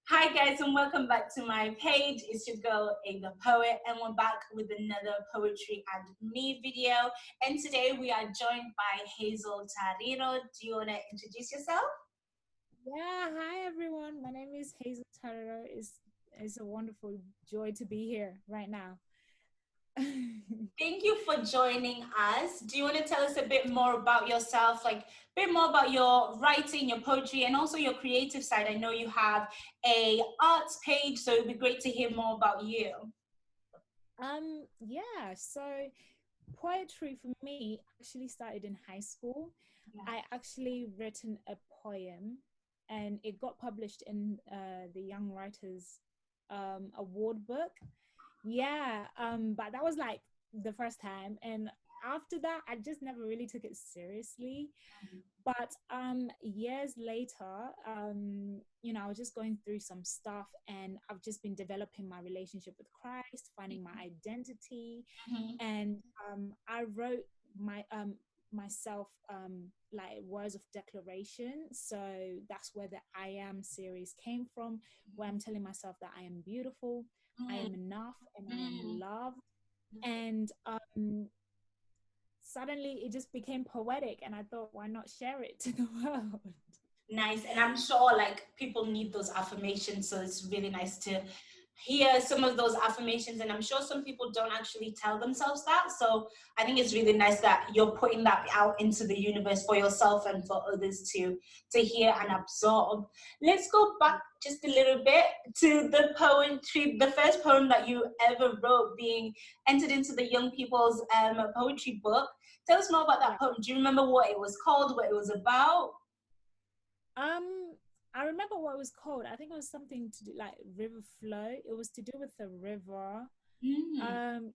Hi guys, and welcome back to my page. It's your girl A the Poet, and we're back with another poetry and me video. And today we are joined by Hazel Tariro. Do you want to introduce yourself? Yeah, hi everyone. My name is Hazel Tariro. It's a wonderful joy to be here right now. Thank you for joining us. Do you want to tell us a bit more about yourself, like a bit more about your writing, your poetry, and also your creative side? I know you have a arts page, so it'd be great to hear more about you. yeah, so poetry for me actually started in high school. Yeah. I actually written a poem and it got published in the Young Writers Award book. Yeah, but that was like the first time, and after that, I just never really took it seriously. But years later, I was just going through some stuff, and I've just been developing my relationship with Christ, finding my identity, Mhm. and I wrote myself like words of declaration. So that's where the I Am series came from, where I'm telling myself that I am beautiful, I Mhm. am enough, and I am Mhm. loved. And suddenly it just became poetic, and I thought, why not share it to the world? Nice. And I'm sure like people need those affirmations. So it's really nice to hear some of those affirmations. And I'm sure some people don't actually tell themselves that. So I think it's really nice that you're putting that out into the universe for yourself and for others to hear and absorb. Let's go back just a little bit to the poetry, the first poem that you ever wrote being entered into the Young People's Poetry book. Tell us more about that Yeah. poem. Do you remember what it was called, what it was about? Um, I remember what it was called. I think it was something to do like river flow. It was to do with the river. Mm. Um,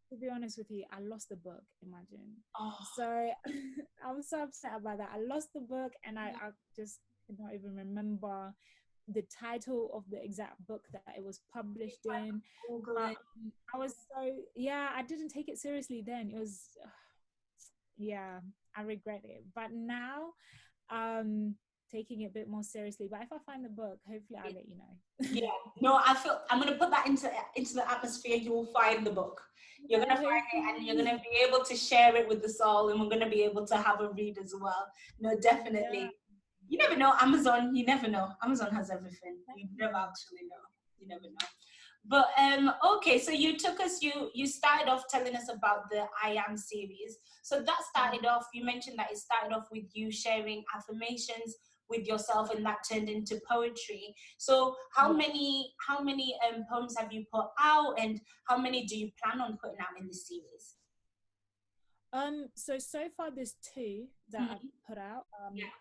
to be honest with you, I lost the book. Imagine. Oh, So I'm so upset about that. I lost the book, and I just could not even remember the title of the exact book that it was published in. Google But it. I was so, yeah, I didn't take it seriously then. It was, yeah, I regret it. But now, um, taking it a bit more seriously. But if I find the book, hopefully I'll let you know. Yeah, no, I feel I'm gonna put that into the atmosphere. You will find the book. You're Yeah, gonna find it, and you're gonna hopefully. be able to share it with the soul, and we're gonna be able to have a read as well. No, Yeah, definitely. You never know. Amazon. You never know. Amazon has everything. You never definitely. actually know. You never know. But okay, so you took us. You started off telling us about the I Am series. So that Mhm. started off. You mentioned that it started off with you sharing affirmations with yourself, and that turned into poetry. So Yeah. how many poems have you put out, and how many do you plan on putting out in this series? So far there's two that I've Mhm. put out.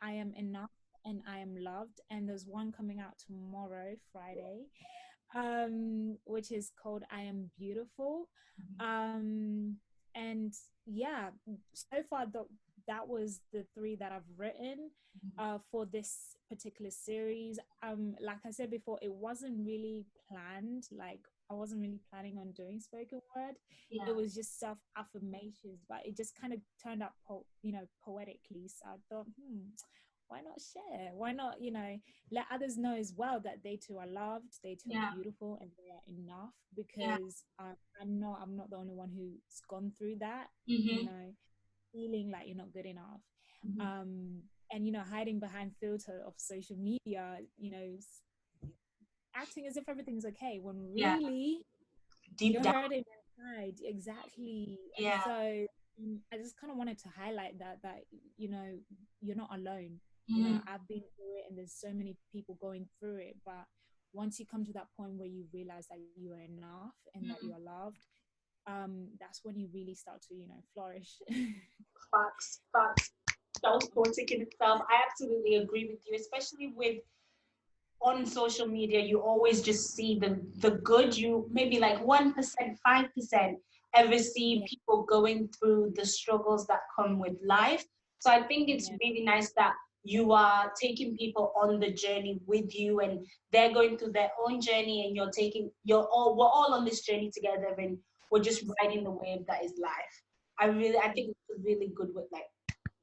I Am Enough and I Am Loved, and there's one coming out tomorrow, Friday, which is called I Am Beautiful. Um, and yeah, so far that was the three that I've written for this particular series. Like I said before, it wasn't really planned. Like I wasn't really planning on doing spoken word. Yeah, It was just self affirmations, but it just kind of turned out, poetically. So I thought, why not share? Why not, let others know as well that they too are loved, they too are yeah, beautiful, and they are enough. yeah. Because I know I'm not the only one who's gone through that, you Mm-hmm. know, feeling like you're not good enough. Mm-hmm. Um, and hiding behind filter of social media, acting as if everything's okay when Yeah, really deep you're down. hurting inside. Exactly. And Yeah. so I just kind of wanted to highlight that you know you're not alone. Mm-hmm. I've been through it, and there's so many people going through it. But once you come to that point where you realize that you are enough and that you are loved, that's when you really start to flourish. Facts, facts. That was poetic in itself. I absolutely agree with you, especially with on social media. You always just see the good. You maybe like 1%, 5% ever see Yeah, people going through the struggles that come with life. So I think it's yeah, really nice that you are taking people on the journey with you, and they're going through their own journey, and we're all on this journey together, and we're just riding the wave that is life. I think it's really good with like,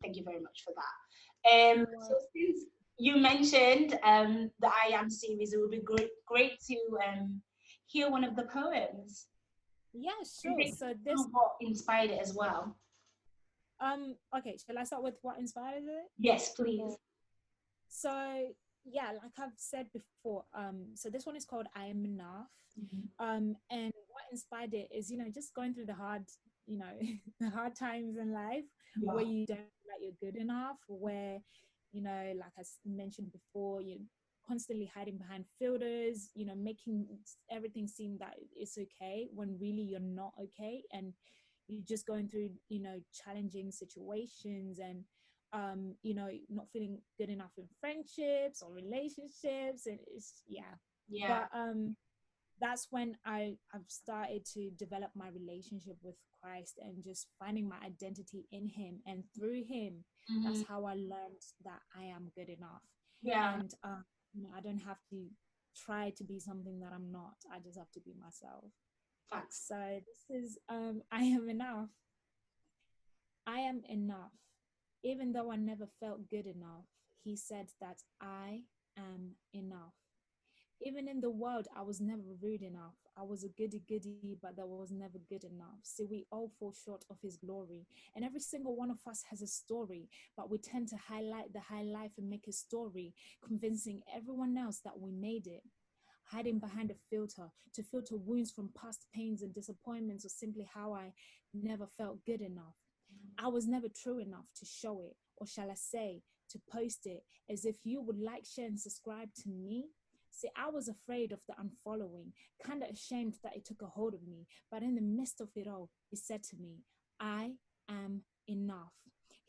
thank you very much for that. So no, since you mentioned the I Am series. It would be great to hear one of the poems. Yeah, And sure. think So this, what inspired it as well. okay, shall I start with what inspired it? Yes, Or, please. so yeah, like I've said before, so this one is called I Am Enough. Mhm. And what inspired it is, just going through the hard, the hard times in life Yeah. where you don't feel like you're good enough, where, like I mentioned before, you're constantly hiding behind filters, making everything seem that it's okay when really you're not okay. And you're just going through, challenging situations, and not feeling good enough in friendships or relationships. And it's, yeah. Yeah. But that's when I've started to develop my relationship with Christ and just finding my identity in Him. And through Him, Mhm. that's how I learned that I am good enough. Yeah. And I don't have to try to be something that I'm not. I just have to be myself. Facts. So this is I am enough. I am enough. Even though I never felt good enough, He said that I am enough. Even in the world, I was never rude enough. I was a goody goody, but that was never good enough. See, we all fall short of His glory. And every single one of us has a story, but we tend to highlight the high life and make a story, convincing everyone else that we made it. Hiding behind a filter to filter wounds from past pains and disappointments, or simply how I never felt good enough. I was never true enough to show it, or shall I say, to post it, as if you would like, share, and subscribe to me. See, I was afraid of the unfollowing, kind of ashamed that it took a hold of me. But in the midst of it all, He said to me, I am enough.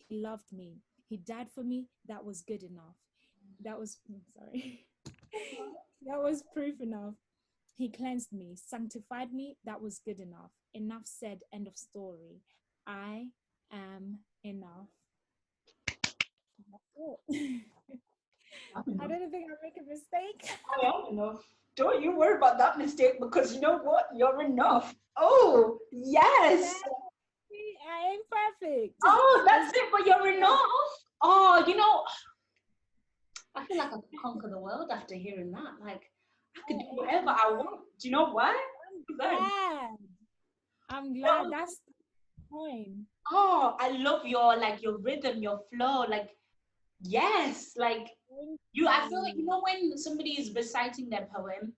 He loved me. He died for me. That was good enough. That was, sorry, that was proof enough. He cleansed me, sanctified me. That was good enough. Enough said, end of story. I am enough. That's it. I'm I enough. don't think I make a mistake. I am enough. Don't you worry about that mistake because you know what? You're enough. Oh, Yeah, yes. I ain't perfect. Oh, There's that's it, but you're no, enough. Oh, I feel like I could conquer the world after hearing that. Like, I could do whatever I amen. want. Do you know why? I'm Good. glad. I'm glad. No, That's the point. oh, I love your rhythm, your flow. Like, yes, like Thank I feel like you. when somebody is reciting their poem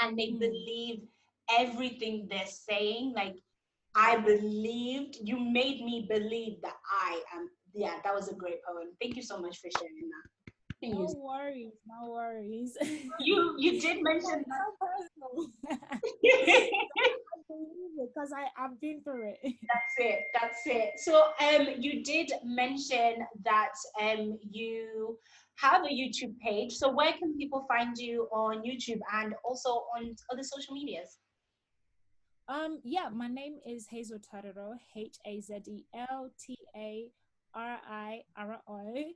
and they Hmm. believe everything they're saying, like I Yeah. believed, you made me believe that I am. Yeah, that was a great poem. Thank you so much for sharing that. No Please. worries. No worries. You did mention That's so personal. that. I believe it because I've been through it. That's it. That's it. So, you did mention that you have a YouTube page. So, where can people find you on YouTube and also on other social medias? Yeah, my name is Hazel Tariro, HAZELTARIRO.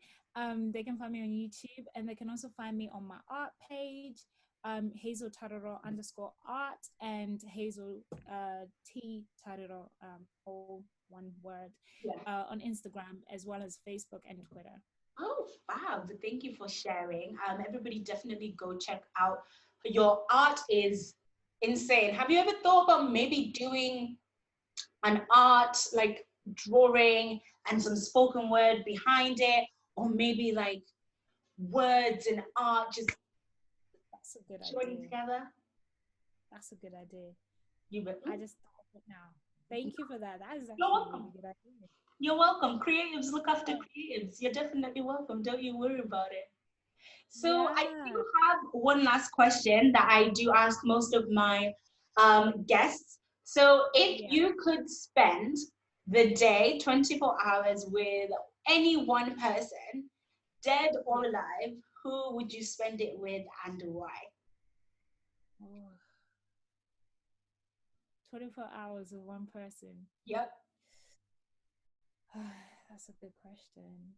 They can find me on YouTube, and they can also find me on my art page, Hazel Tariro underscore art, and Hazel T Tariro, all one word, Yeah. on Instagram, as well as Facebook and Twitter. Oh, fab. Thank you for sharing. Everybody definitely go check out your art is insane. Have you ever thought about maybe doing an art like drawing and some spoken word behind it, or maybe like words and art just That's a good joining idea. together? That's a good idea. You bet. I just thought of it now. Thank you for that. That is You're actually a welcome. really good idea. You're welcome. Creatives look after creatives. You're definitely welcome. Don't you worry about it. So I do Yeah. have one last question that I do ask most of my guests. So if Yeah. you could spend the day, 24 hours with any one person, dead or Yeah. alive, who would you spend it with and why? Oh, 24 hours with one person. Yep. That's a good question.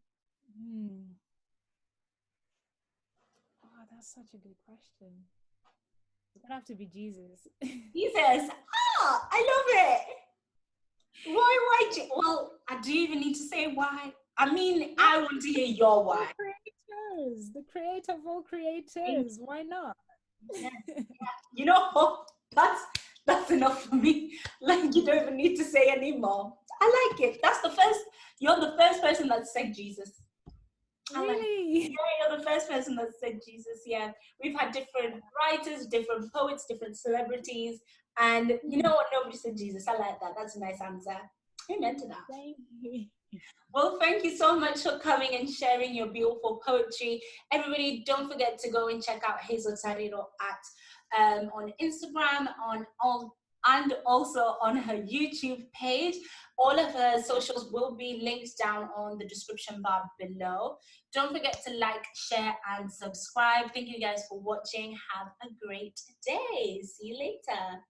Hmm. Oh, that's such a good question. It's gonna have to be Jesus. Jesus. Ah, I love it. Why? Well, I do even need to say why. I mean, I want to hear your why. creators, the creator of all creators. Why not? Yeah. You know what? That's enough for me. Like, you don't even need to say anymore. I like it. You're the first person that said Jesus. I like it. Really? Yeah, you're the first person that said Jesus. Yeah. We've had different writers, different poets, different celebrities. And you know what? Nobody said Jesus. I like that. That's a nice answer. Amen to that. Thank you. Well, thank you so much for coming and sharing your beautiful poetry. Everybody, don't forget to go and check out Hazel Tariro at on Instagram, on all, and also on her YouTube page. All of her socials will be linked down on the description bar below. Don't forget to like, share, and subscribe. Thank you guys for watching. Have a great day. See you later.